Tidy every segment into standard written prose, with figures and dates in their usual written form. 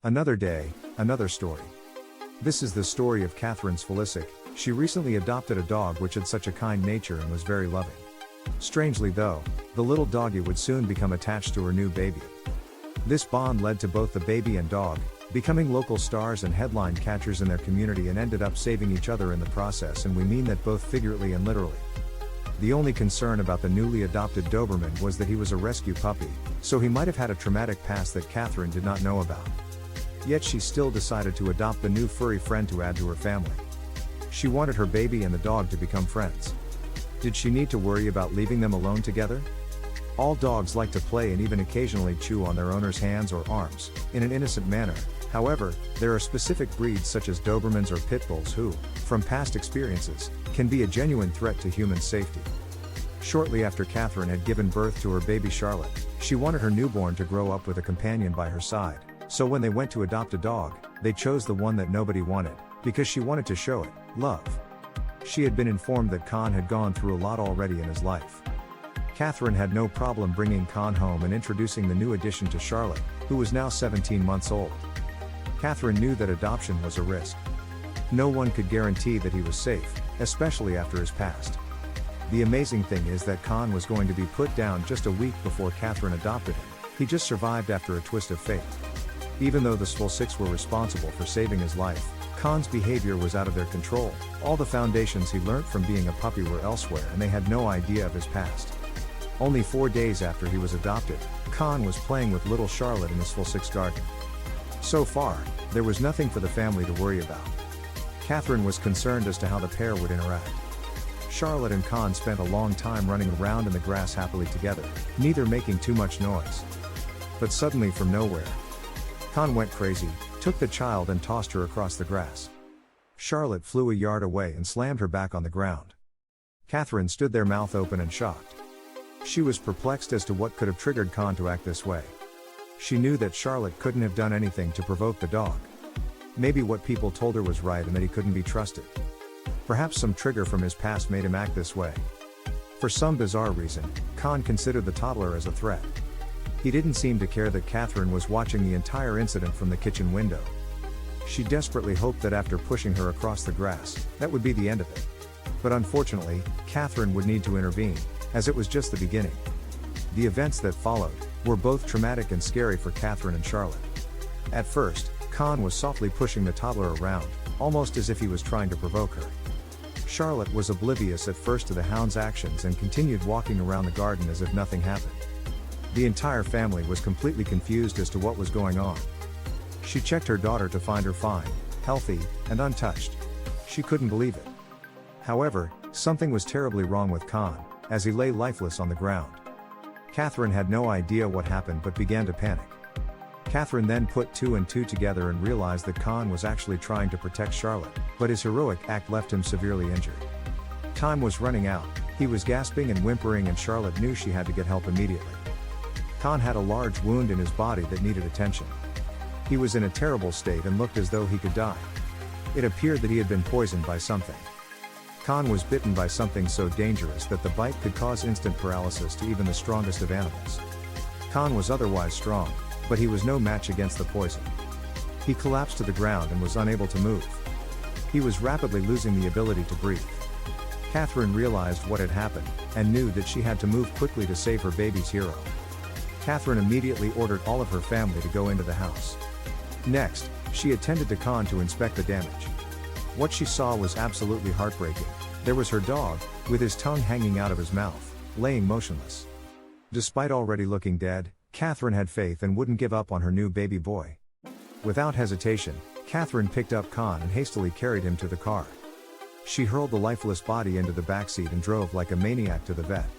Another day, another story. This is the story of Catherine Svolicic. She recently adopted a dog which had such a kind nature and was very loving. Strangely though, the little doggy would soon become attached to her new baby. This bond led to both the baby and dog becoming local stars and headline catchers in their community and ended up saving each other in the process, and we mean that both figuratively and literally. The only concern about the newly adopted Doberman was that he was a rescue puppy, so he might have had a traumatic past that Catherine did not know about. Yet she still decided to adopt the new furry friend to add to her family. She wanted her baby and the dog to become friends. Did she need to worry about leaving them alone together? All dogs like to play and even occasionally chew on their owner's hands or arms, in an innocent manner. However, there are specific breeds such as Dobermans or Pit Bulls who, from past experiences, can be a genuine threat to human safety. Shortly after Catherine had given birth to her baby Charlotte, she wanted her newborn to grow up with a companion by her side. So when they went to adopt a dog, they chose the one that nobody wanted, because she wanted to show it love. She had been informed that Khan had gone through a lot already in his life. Catherine had no problem bringing Khan home and introducing the new addition to Charlotte, who was now 17 months old. Catherine knew that adoption was a risk. No one could guarantee that he was safe, especially after his past. The amazing thing is that Khan was going to be put down just a week before Catherine adopted him. He just survived after a twist of fate. Even though the Svolicics were responsible for saving his life, Khan's behavior was out of their control. All the foundations he learnt from being a puppy were elsewhere and they had no idea of his past. Only 4 days after he was adopted, Khan was playing with little Charlotte in the Svolicics' garden. So far, there was nothing for the family to worry about. Catherine was concerned as to how the pair would interact. Charlotte and Khan spent a long time running around in the grass happily together, neither making too much noise. But suddenly from nowhere, Khan went crazy, took the child and tossed her across the grass. Charlotte flew a yard away and slammed her back on the ground. Catherine stood there mouth open and shocked. She was perplexed as to what could have triggered Khan to act this way. She knew that Charlotte couldn't have done anything to provoke the dog. Maybe what people told her was right and that he couldn't be trusted. Perhaps some trigger from his past made him act this way. For some bizarre reason, Khan considered the toddler as a threat. He didn't seem to care that Catherine was watching the entire incident from the kitchen window. She desperately hoped that after pushing her across the grass, that would be the end of it. But unfortunately, Catherine would need to intervene, as it was just the beginning. The events that followed were both traumatic and scary for Catherine and Charlotte. At first, Khan was softly pushing the toddler around, almost as if he was trying to provoke her. Charlotte was oblivious at first to the hound's actions and continued walking around the garden as if nothing happened. The entire family was completely confused as to what was going on. She checked her daughter to find her fine, healthy, and untouched. She couldn't believe it. However, something was terribly wrong with Khan, as he lay lifeless on the ground. Catherine had no idea what happened but began to panic. Catherine then put 2 and 2 together and realized that Khan was actually trying to protect Charlotte, but his heroic act left him severely injured. Time was running out, he was gasping and whimpering, and Charlotte knew she had to get help immediately. Khan had a large wound in his body that needed attention. He was in a terrible state and looked as though he could die. It appeared that he had been poisoned by something. Khan was bitten by something so dangerous that the bite could cause instant paralysis to even the strongest of animals. Khan was otherwise strong, but he was no match against the poison. He collapsed to the ground and was unable to move. He was rapidly losing the ability to breathe. Catherine realized what had happened, and knew that she had to move quickly to save her baby's hero. Catherine immediately ordered all of her family to go into the house. Next, she attended to Khan to inspect the damage. What she saw was absolutely heartbreaking. There was her dog, with his tongue hanging out of his mouth, laying motionless. Despite already looking dead, Catherine had faith and wouldn't give up on her new baby boy. Without hesitation, Catherine picked up Khan and hastily carried him to the car. She hurled the lifeless body into the backseat and drove like a maniac to the vet.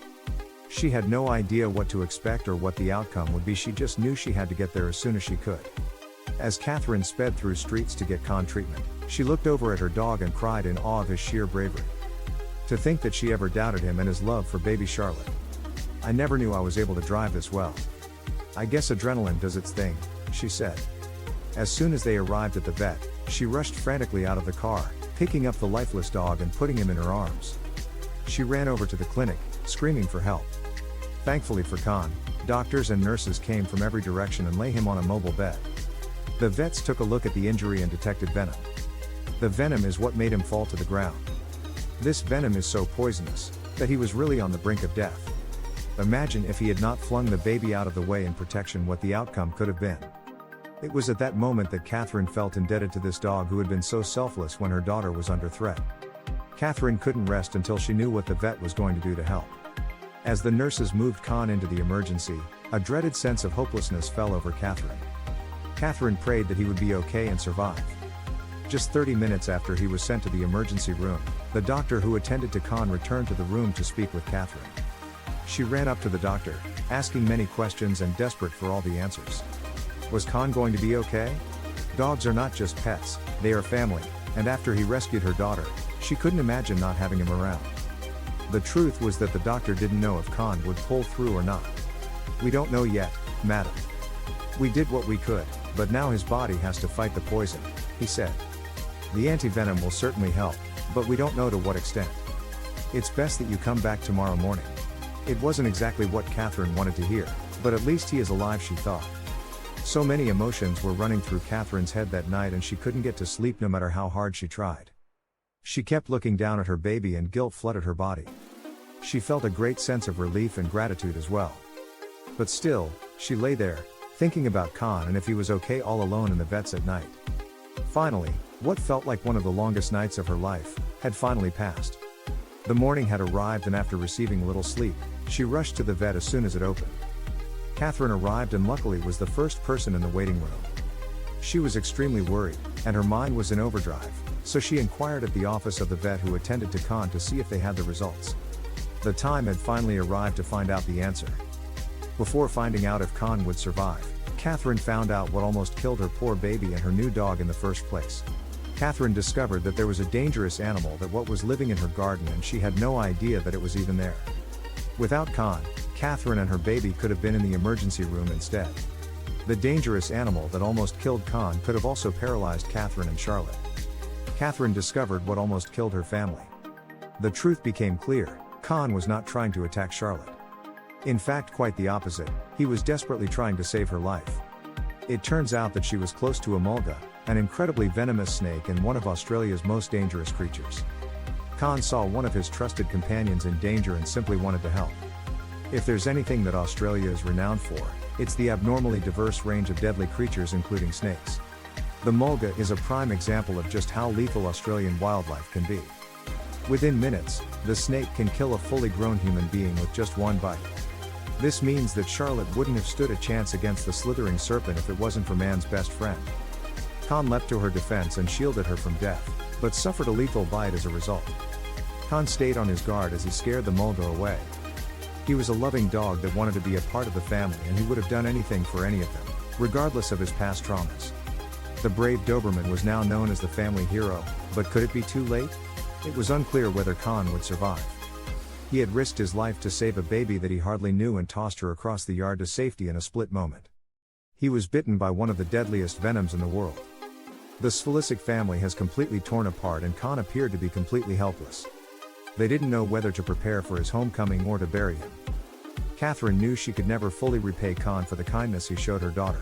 She had no idea what to expect or what the outcome would be. She just knew she had to get there as soon as she could. As Catherine sped through streets to get Khan treatment, she looked over at her dog and cried in awe of his sheer bravery. To think that she ever doubted him and his love for baby Charlotte. "I never knew I was able to drive this well. I guess adrenaline does its thing," she said. As soon as they arrived at the vet, she rushed frantically out of the car, picking up the lifeless dog and putting him in her arms. She ran over to the clinic, screaming for help. Thankfully for Khan, doctors and nurses came from every direction and lay him on a mobile bed. The vets took a look at the injury and detected venom. The venom is what made him fall to the ground. This venom is so poisonous that he was really on the brink of death. Imagine if he had not flung the baby out of the way in protection, what the outcome could have been. It was at that moment that Catherine felt indebted to this dog who had been so selfless when her daughter was under threat. Catherine couldn't rest until she knew what the vet was going to do to help. As the nurses moved Khan into the emergency, a dreaded sense of hopelessness fell over Catherine. Catherine prayed that he would be okay and survive. Just 30 minutes after he was sent to the emergency room, the doctor who attended to Khan returned to the room to speak with Catherine. She ran up to the doctor, asking many questions and desperate for all the answers. Was Khan going to be okay? Dogs are not just pets, they are family, and after he rescued her daughter, she couldn't imagine not having him around. The truth was that the doctor didn't know if Khan would pull through or not. "We don't know yet, madam. We did what we could, but now his body has to fight the poison," he said. "The antivenom will certainly help, but we don't know to what extent. It's best that you come back tomorrow morning." It wasn't exactly what Catherine wanted to hear, but at least he is alive, she thought. So many emotions were running through Catherine's head that night, and she couldn't get to sleep no matter how hard she tried. She kept looking down at her baby and guilt flooded her body. She felt a great sense of relief and gratitude as well. But still, she lay there, thinking about Khan and if he was okay all alone in the vets at night. Finally, what felt like one of the longest nights of her life, had finally passed. The morning had arrived, and after receiving little sleep, she rushed to the vet as soon as it opened. Catherine arrived and luckily was the first person in the waiting room. She was extremely worried, and her mind was in overdrive, so she inquired at the office of the vet who attended to Khan to see if they had the results. The time had finally arrived to find out the answer. Before finding out if Khan would survive, Catherine found out what almost killed her poor baby and her new dog in the first place. Catherine discovered that there was a dangerous animal that was living in her garden, and she had no idea that it was even there. Without Khan, Catherine and her baby could have been in the emergency room instead. The dangerous animal that almost killed Khan could have also paralyzed Catherine and Charlotte. Catherine discovered what almost killed her family. The truth became clear: Khan was not trying to attack Charlotte. In fact, quite the opposite, he was desperately trying to save her life. It turns out that she was close to a mulga, an incredibly venomous snake and one of Australia's most dangerous creatures. Khan saw one of his trusted companions in danger and simply wanted to help. If there's anything that Australia is renowned for, it's the abnormally diverse range of deadly creatures, including snakes. The mulga is a prime example of just how lethal Australian wildlife can be. Within minutes, the snake can kill a fully grown human being with just one bite. This means that Charlotte wouldn't have stood a chance against the slithering serpent if it wasn't for man's best friend. Khan leapt to her defense and shielded her from death, but suffered a lethal bite as a result. Khan stayed on his guard as he scared the mulga away. He was a loving dog that wanted to be a part of the family, and he would have done anything for any of them, regardless of his past traumas. The brave Doberman was now known as the family hero, but could it be too late? It was unclear whether Khan would survive. He had risked his life to save a baby that he hardly knew and tossed her across the yard to safety in a split moment. He was bitten by one of the deadliest venoms in the world. The Svilisic family has completely torn apart, and Khan appeared to be completely helpless. They didn't know whether to prepare for his homecoming or to bury him. Catherine knew she could never fully repay Khan for the kindness he showed her daughter.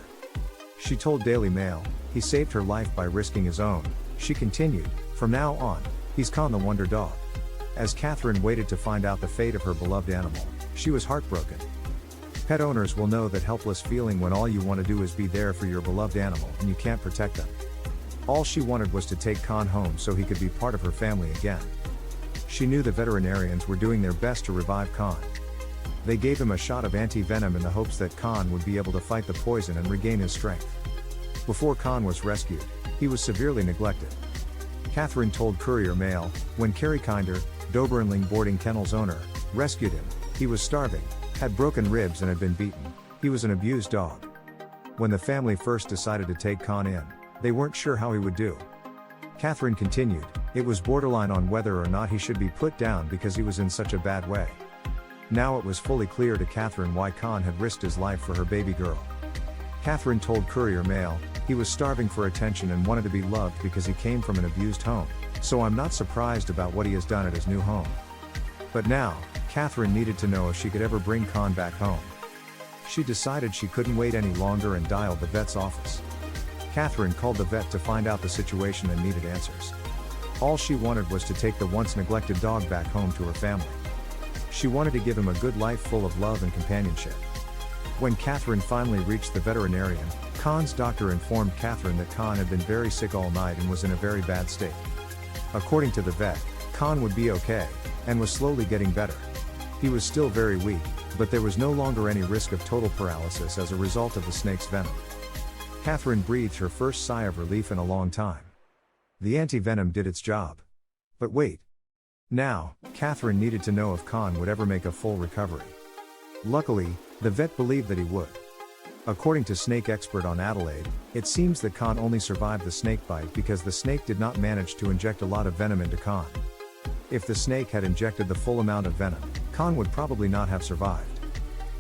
She told Daily Mail, "He saved her life by risking his own." She continued, "From now on, he's Khan the Wonder Dog." As Catherine waited to find out the fate of her beloved animal, she was heartbroken. Pet owners will know that helpless feeling when all you want to do is be there for your beloved animal and you can't protect them. All she wanted was to take Khan home so he could be part of her family again. She knew the veterinarians were doing their best to revive Khan. They gave him a shot of anti-venom in the hopes that Khan would be able to fight the poison and regain his strength. Before Khan was rescued, he was severely neglected. Catherine told Courier Mail, when Kerry Kinder, Doberanling boarding kennel's owner, rescued him, he was starving, had broken ribs and had been beaten. He was an abused dog. When the family first decided to take Khan in, they weren't sure how he would do. Catherine continued, it was borderline on whether or not he should be put down because he was in such a bad way. Now it was fully clear to Catherine why Khan had risked his life for her baby girl. Catherine told Courier Mail, he was starving for attention and wanted to be loved because he came from an abused home, so I'm not surprised about what he has done at his new home. But now, Catherine needed to know if she could ever bring Khan back home. She decided she couldn't wait any longer and dialed the vet's office. Catherine called the vet to find out the situation and needed answers. All she wanted was to take the once neglected dog back home to her family. She wanted to give him a good life full of love and companionship. When Catherine finally reached the veterinarian, Khan's doctor informed Catherine that Khan had been very sick all night and was in a very bad state. According to the vet, Khan would be okay, and was slowly getting better. He was still very weak, but there was no longer any risk of total paralysis as a result of the snake's venom. Catherine breathed her first sigh of relief in a long time. The anti-venom did its job. But wait. Now, Catherine needed to know if Khan would ever make a full recovery. Luckily, the vet believed that he would. According to snake expert Unnaturally, it seems that Khan only survived the snake bite because the snake did not manage to inject a lot of venom into Khan. If the snake had injected the full amount of venom, Khan would probably not have survived.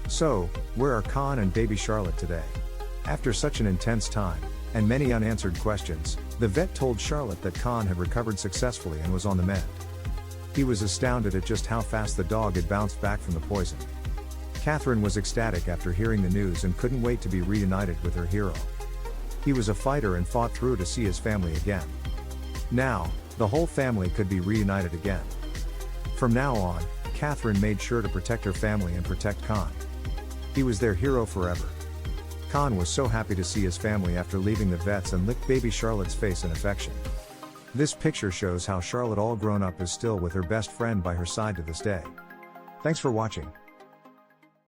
So, where are Khan and baby Charlotte today? After such an intense time, and many unanswered questions, the vet told Charlotte that Khan had recovered successfully and was on the mend. He was astounded at just how fast the dog had bounced back from the poison. Catherine was ecstatic after hearing the news and couldn't wait to be reunited with her hero. He was a fighter and fought through to see his family again. Now, the whole family could be reunited again. From now on, Catherine made sure to protect her family and protect Khan. He was their hero forever. Khan was so happy to see his family after leaving the vets and licked baby Charlotte's face in affection. This picture shows how Charlotte, all grown up, is still with her best friend by her side to this day. Thanks for watching.